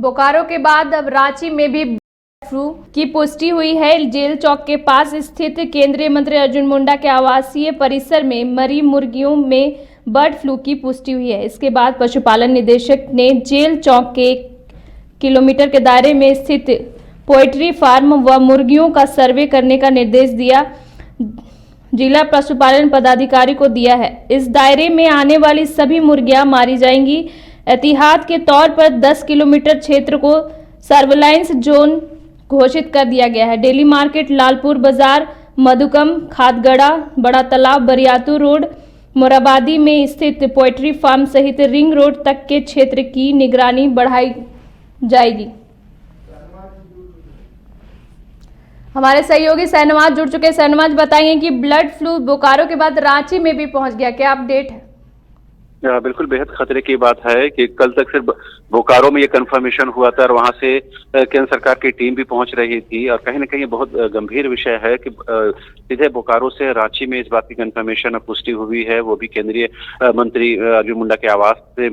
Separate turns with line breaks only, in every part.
बोकारो के बाद अब रांची में भी बर्ड फ्लू की पुष्टि हुई है। जेल चौक के पास स्थित केंद्रीय मंत्री अर्जुन मुंडा के आवासीय परिसर में मरी मुर्गियों में बर्ड फ्लू की पुष्टि हुई है। इसके बाद पशुपालन निदेशक ने जेल चौक के 1 किलोमीटर के दायरे में स्थित पोल्ट्री फार्म व मुर्गियों का सर्वे करने का निर्देश दिया जिला पशुपालन पदाधिकारी को दिया है। इस दायरे में आने वाली सभी मुर्गियां मारी जाएंगी। एहतियात के तौर पर 10 किलोमीटर क्षेत्र को सर्विलांस जोन घोषित कर दिया गया है। डेली मार्केट, लालपुर बाजार, मधुकम, खादगड़ा, बड़ा तालाब, बरियातू रोड, मोराबादी में स्थित पोल्ट्री फार्म सहित रिंग रोड तक के क्षेत्र की निगरानी बढ़ाई जाएगी। हमारे सहयोगी शहनवाज जुड़ चुके। शहनवाज, बताएंगे कि बर्ड फ्लू बोकारो के बाद रांची में भी पहुंच गया, क्या अपडेट है?
बिल्कुल बेहद खतरे की बात है कि कल तक सिर्फ बोकारो में ये कंफर्मेशन हुआ था और वहां से केंद्र सरकार की टीम भी पहुंच रही थी और कहीं ना कहीं बहुत गंभीर विषय है कि सीधे बोकारो से रांची में इस बात की कंफर्मेशन और पुष्टि हुई है। वो भी केंद्रीय मंत्री अर्जुन मुंडा के आवास से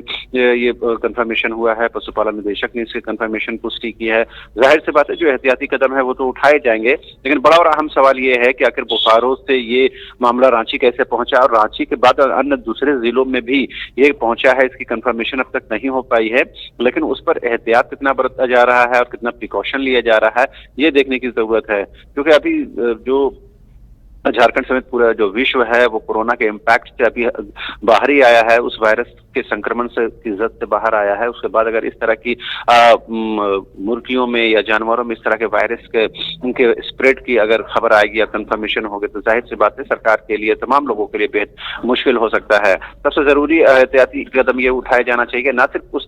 ये कंफर्मेशन हुआ है। पशुपालन निदेशक ने इसकी कंफर्मेशन पुष्टि की है। जाहिर सी बात है जो एहतियाती कदम है वो तो उठाए जाएंगे, लेकिन बड़ा और अहम सवाल ये है कि आखिर बोकारो से ये मामला रांची कैसे पहुंचा और रांची के बाद अन्य दूसरे जिलों में भी ये पहुंचा है। इसकी कंफर्मेशन अब तक नहीं हो पाई है, लेकिन उस पर एहतियात कितना बरता जा रहा है और कितना प्रिकॉशन लिया जा रहा है ये देखने की जरूरत है। क्योंकि अभी जो झारखंड समेत पूरा जो विश्व है वो कोरोना के इम्पैक्ट से अभी बाहर ही आया है, उस वायरस के संक्रमण से की जद से बाहर आया है। उसके बाद अगर इस तरह की मुर्गियों में या जानवरों में इस तरह के वायरस के उनके स्प्रेड की अगर खबर आएगी या कंफर्मेशन होगी तो जाहिर सी बात है सरकार के लिए, तमाम लोगों के लिए बेहद मुश्किल हो सकता है। सबसे जरूरी एहतियाती कदम ये उठाया जाना चाहिए, न सिर्फ उस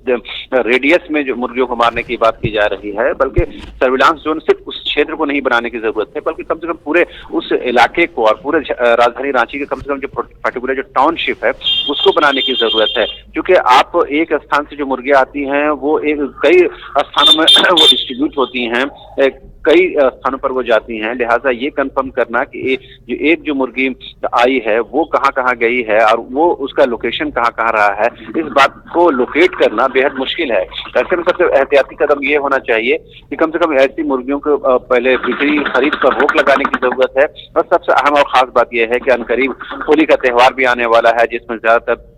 रेडियस में जो मुर्गियों को मारने की बात की जा रही है, बल्कि सर्विलांस जोन सिर्फ उस क्षेत्र को नहीं बनाने की जरूरत है, बल्कि कम से कम पूरे उस इलाके को और पूरे राजधानी रांची के कम से कम जो पर्टिकुलर जो टाउनशिप है उसको बनाने की जरूरत है। क्योंकि आप एक स्थान से जो मुर्गियां आती हैं वो कई स्थानों में वो डिस्ट्रीब्यूट होती हैं, कई स्थानों पर वो जाती हैं। लिहाजा ये कंफर्म करना कि एक जो मुर्गी आई है वो कहाँ गई है और वो उसका लोकेशन कहाँ रहा है, इस बात को लोकेट करना बेहद मुश्किल है। ऐसे में सबसे एहतियाती कदम ये होना चाहिए कि कम से कम ऐसी मुर्गियों को पहले बिक्री खरीद पर रोक लगाने की जरूरत है। और सबसे अहम और खास बात यह है कि अनकरीब होली का त्योहार भी आने वाला है, जिसमें ज्यादातर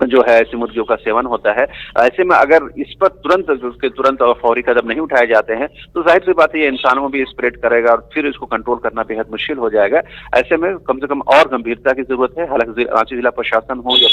जो है ऐसी मुर्गियों का सेवन होता है। ऐसे में अगर इस पर तुरंत और फौरी कदम नहीं उठाए जाते हैं तो जाहिर सी बात है ये इंसानों में भी स्प्रेड करेगा और फिर इसको कंट्रोल करना बेहद मुश्किल हो जाएगा। ऐसे में कम से कम और गंभीरता की जरूरत है। हालांकि रांची जिला प्रशासन हो या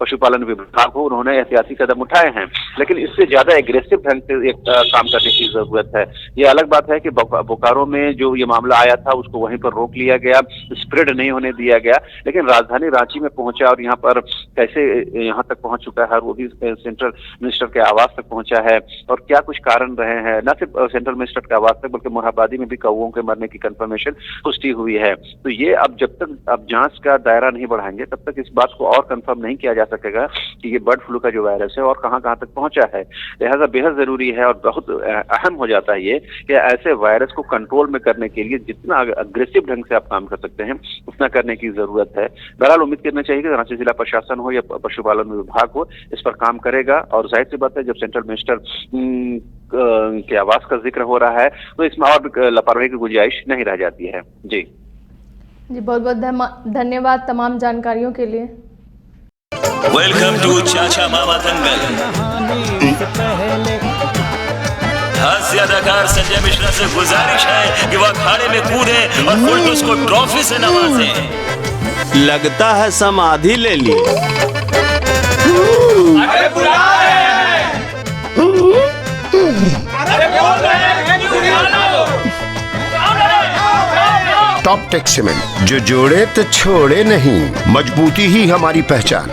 पशुपालन विभाग हो, उन्होंने एहतियाती कदम उठाए हैं, लेकिन इससे ज्यादा एग्रेसिव ढंग से एक काम करने की जरूरत है। ये अलग बात है कि बोकारो में जो ये मामला आया था उसको वहीं पर रोक लिया गया, स्प्रेड नहीं होने दिया गया, लेकिन राजधानी रांची में पहुंचा और यहाँ पर कैसे यहाँ तक पहुंच चुका है, वो भी सेंट्रल मिनिस्टर के आवास तक पहुंचा है और क्या कुछ कारण रहे हैं। न सिर्फ सेंट्रल मिनिस्टर के आवास तक बल्कि मोरहाबादी में भी कौओं के मरने की कंफर्मेशन पुष्टि हुई है। तो ये अब जब तक जांच का दायरा नहीं बढ़ाएंगे तब तक इस बात को और कंफर्म नहीं किया जा सकेगा कि ये बर्ड फ्लू का जो वायरस है और कहाँ तक पहुंचा है। लिहाजा बेहद जरूरी है और बहुत अहम हो जाता है ये कि ऐसे वायरस को कंट्रोल में करने के लिए जितना अग्रेसिव ढंग से आप काम कर सकते हैं उतना करने की जरूरत है। बहरहाल उम्मीद करना चाहिए कि रांची जिला प्रशासन हो या पशुपालन विभाग हो इस पर काम करेगा और जाहिर सी बात है जब सेंट्रल मिनिस्टर के आवास का जिक्र हो रहा है तो इसमें और लापरवाही की गुंजाइश नहीं रह जाती है। जी
बहुत बहुत धन्यवाद तमाम जानकारियों के लिए।
वेलकम टू चाचा मामा दंगल। हास्य अदाकार संजय मिश्रा से गुजारिश है कि वह अखाड़े में कूदे और फुलटूस को ट्रॉफी से नवाजे।
लगता है समाधि ले ली।
अरे बुला रहे हैं। अरे बोल रहे हैं कि बुला लो।
टॉप टेक सीमेंट, जो जोड़े तो छोड़े नहीं, मजबूती ही हमारी पहचान।